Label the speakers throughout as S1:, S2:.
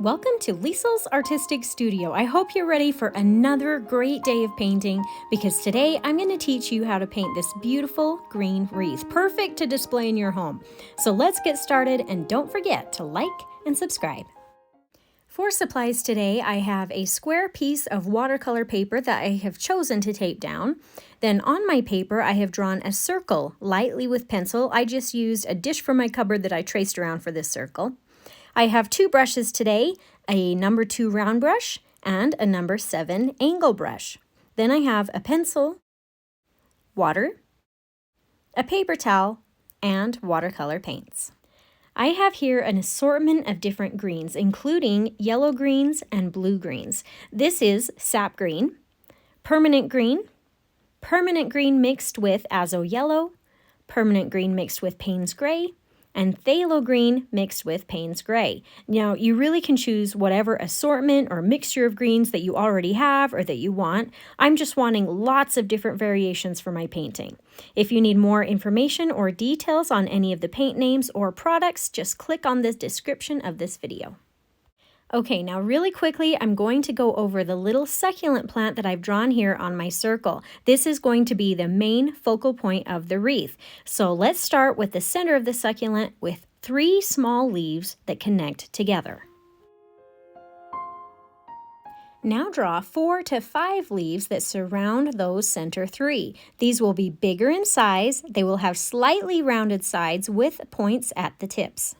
S1: Welcome to Liesel's Artistic Studio. I hope you're ready for another great day of painting because today I'm going to teach you how to paint this beautiful green wreath, perfect to display in your home. So let's get started and don't forget to like and subscribe. For supplies today, I have a square piece of watercolor paper that I have chosen to tape down. Then on my paper, I have drawn a circle lightly with pencil. I just used a dish from my cupboard that I traced around for this circle. I have two brushes today, a number 2 round brush and a number 7 angle brush. Then I have a pencil, water, a paper towel, and watercolor paints. I have here an assortment of different greens, including yellow greens and blue greens. This is sap green, permanent green mixed with azo yellow, permanent green mixed with Paynes gray, and phthalo green mixed with Paynes gray. Now, you really can choose whatever assortment or mixture of greens that you already have or that you want. I'm just wanting lots of different variations for my painting. If you need more information or details on any of the paint names or products, just click on the description of this video. Okay, now really quickly, I'm going to go over the little succulent plant that I've drawn here on my circle. This is going to be the main focal point of the wreath. So let's start with the center of the succulent with 3 small leaves that connect together. Now draw 4 to 5 leaves that surround those center 3. These will be bigger in size. They will have slightly rounded sides with points at the tips.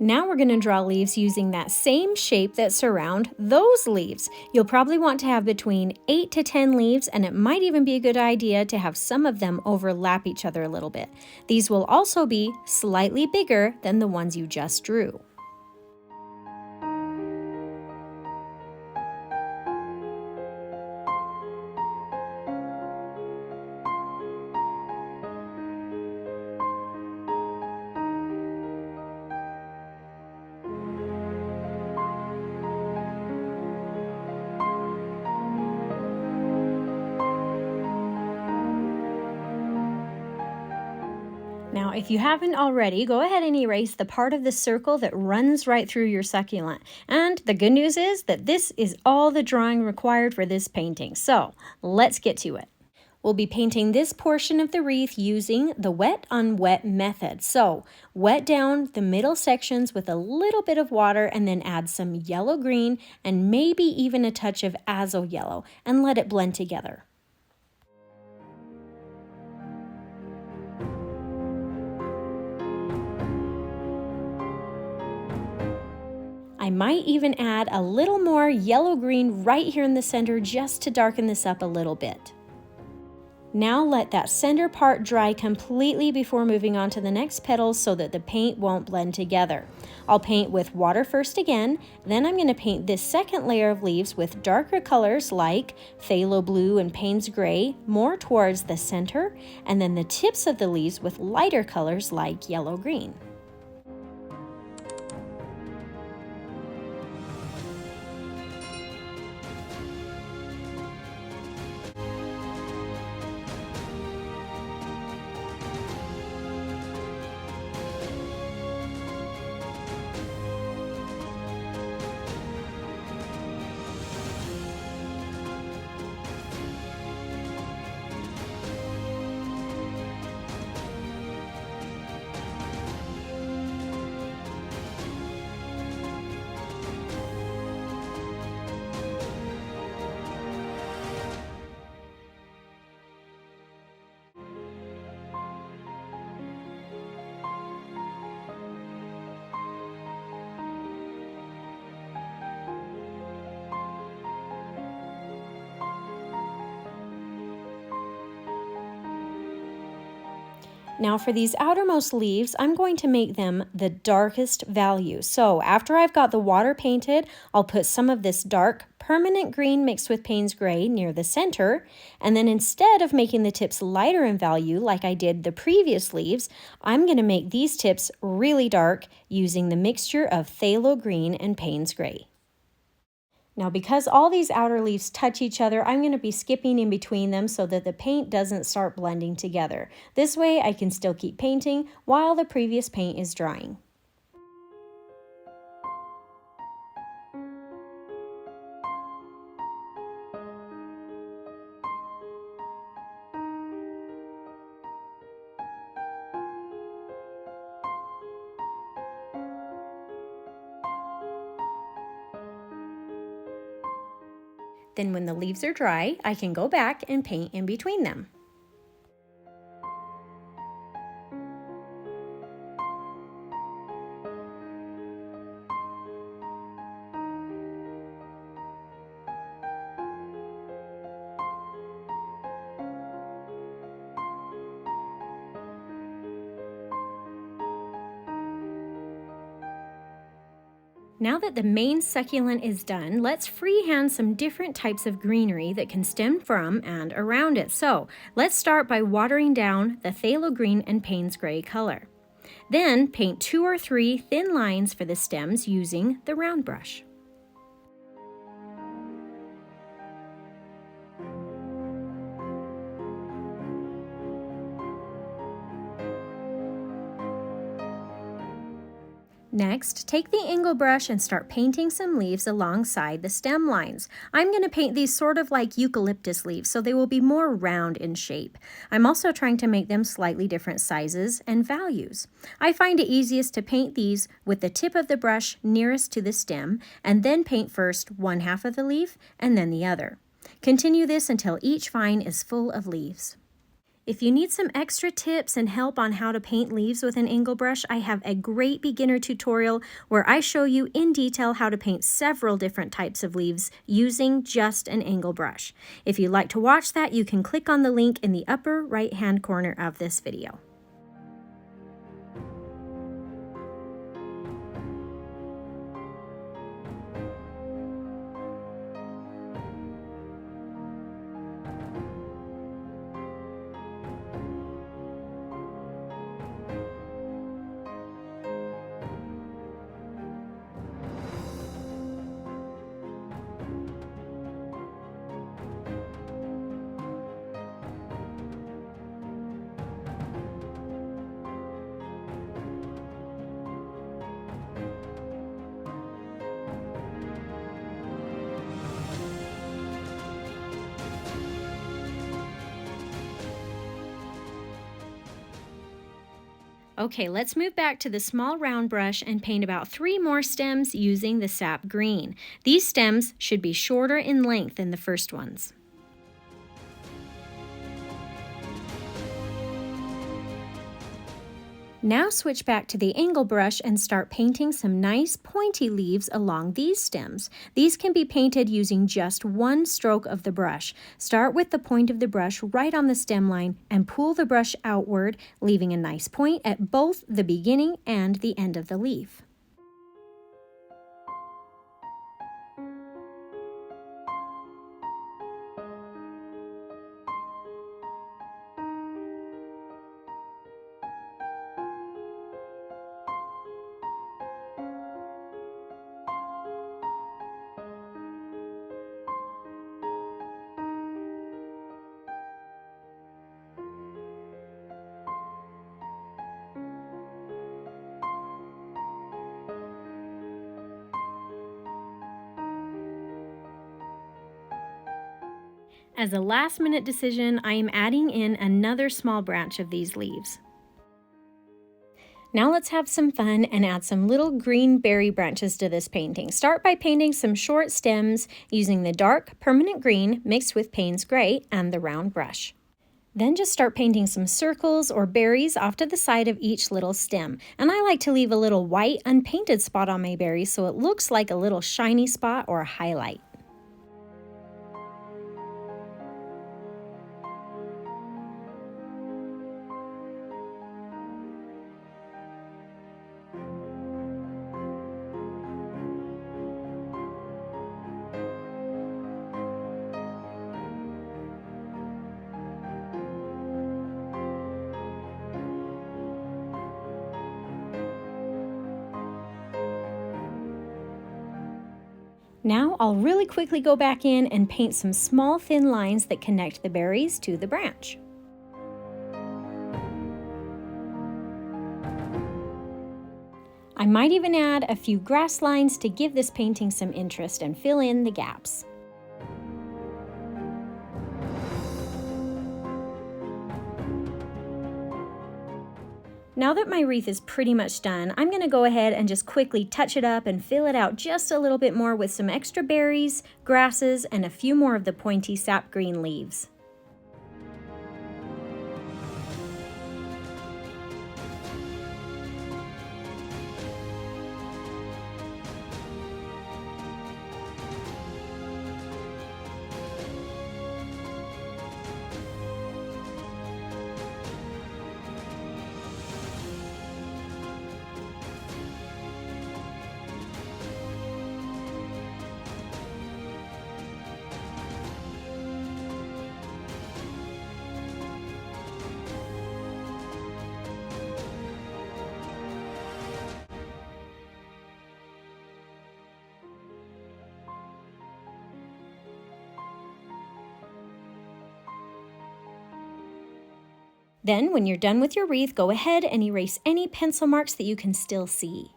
S1: Now we're going to draw leaves using that same shape that surround those leaves. You'll probably want to have between 8 to 10 leaves, and it might even be a good idea to have some of them overlap each other a little bit. These will also be slightly bigger than the ones you just drew. Now, if you haven't already, go ahead and erase the part of the circle that runs right through your succulent. And the good news is that this is all the drawing required for this painting. So let's get to it. We'll be painting this portion of the wreath using the wet on wet method. So wet down the middle sections with a little bit of water and then add some yellow green and maybe even a touch of azo yellow and let it blend together. I might even add a little more yellow-green right here in the center just to darken this up a little bit. Now let that center part dry completely before moving on to the next petals so that the paint won't blend together. I'll paint with water first again, then I'm going to paint this second layer of leaves with darker colors like phthalo blue and Paynes gray more towards the center, and then the tips of the leaves with lighter colors like yellow-green. Now for these outermost leaves, I'm going to make them the darkest value. So after I've got the water painted, I'll put some of this dark permanent green mixed with Paynes gray near the center. And then instead of making the tips lighter in value like I did the previous leaves, I'm going to make these tips really dark using the mixture of phthalo green and Paynes gray. Now because all these outer leaves touch each other, I'm going to be skipping in between them so that the paint doesn't start blending together. This way I can still keep painting while the previous paint is drying. Then when the leaves are dry, I can go back and paint in between them. Now that the main succulent is done, let's freehand some different types of greenery that can stem from and around it. So let's start by watering down the phthalo green and Paynes gray color. Then paint 2 or 3 thin lines for the stems using the round brush. Next, take the angle brush and start painting some leaves alongside the stem lines. I'm going to paint these sort of like eucalyptus leaves, so they will be more round in shape. I'm also trying to make them slightly different sizes and values. I find it easiest to paint these with the tip of the brush nearest to the stem, and then paint first one half of the leaf and then the other. Continue this until each vine is full of leaves. If you need some extra tips and help on how to paint leaves with an angle brush, I have a great beginner tutorial where I show you in detail how to paint several different types of leaves using just an angle brush. If you'd like to watch that, you can click on the link in the upper right-hand corner of this video. Okay, let's move back to the small round brush and paint about 3 more stems using the sap green. These stems should be shorter in length than the first ones. Now switch back to the angle brush and start painting some nice pointy leaves along these stems. These can be painted using just one stroke of the brush. Start with the point of the brush right on the stem line and pull the brush outward, leaving a nice point at both the beginning and the end of the leaf. As a last-minute decision, I am adding in another small branch of these leaves. Now let's have some fun and add some little green berry branches to this painting. Start by painting some short stems using the dark permanent green mixed with Paynes gray and the round brush. Then just start painting some circles or berries off to the side of each little stem. And I like to leave a little white unpainted spot on my berries so it looks like a little shiny spot or a highlight. Now I'll really quickly go back in and paint some small thin lines that connect the berries to the branch. I might even add a few grass lines to give this painting some interest and fill in the gaps. Now that my wreath is pretty much done, I'm going to go ahead and just quickly touch it up and fill it out just a little bit more with some extra berries, grasses, and a few more of the pointy sap green leaves. Then, when you're done with your wreath, go ahead and erase any pencil marks that you can still see.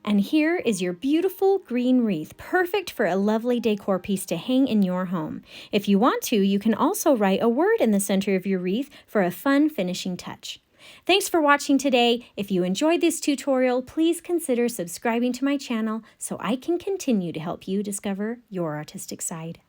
S1: And here is your beautiful green wreath, perfect for a lovely decor piece to hang in your home. If you want to, you can also write a word in the center of your wreath for a fun finishing touch. Thanks for watching today. If you enjoyed this tutorial, please consider subscribing to my channel so I can continue to help you discover your artistic side.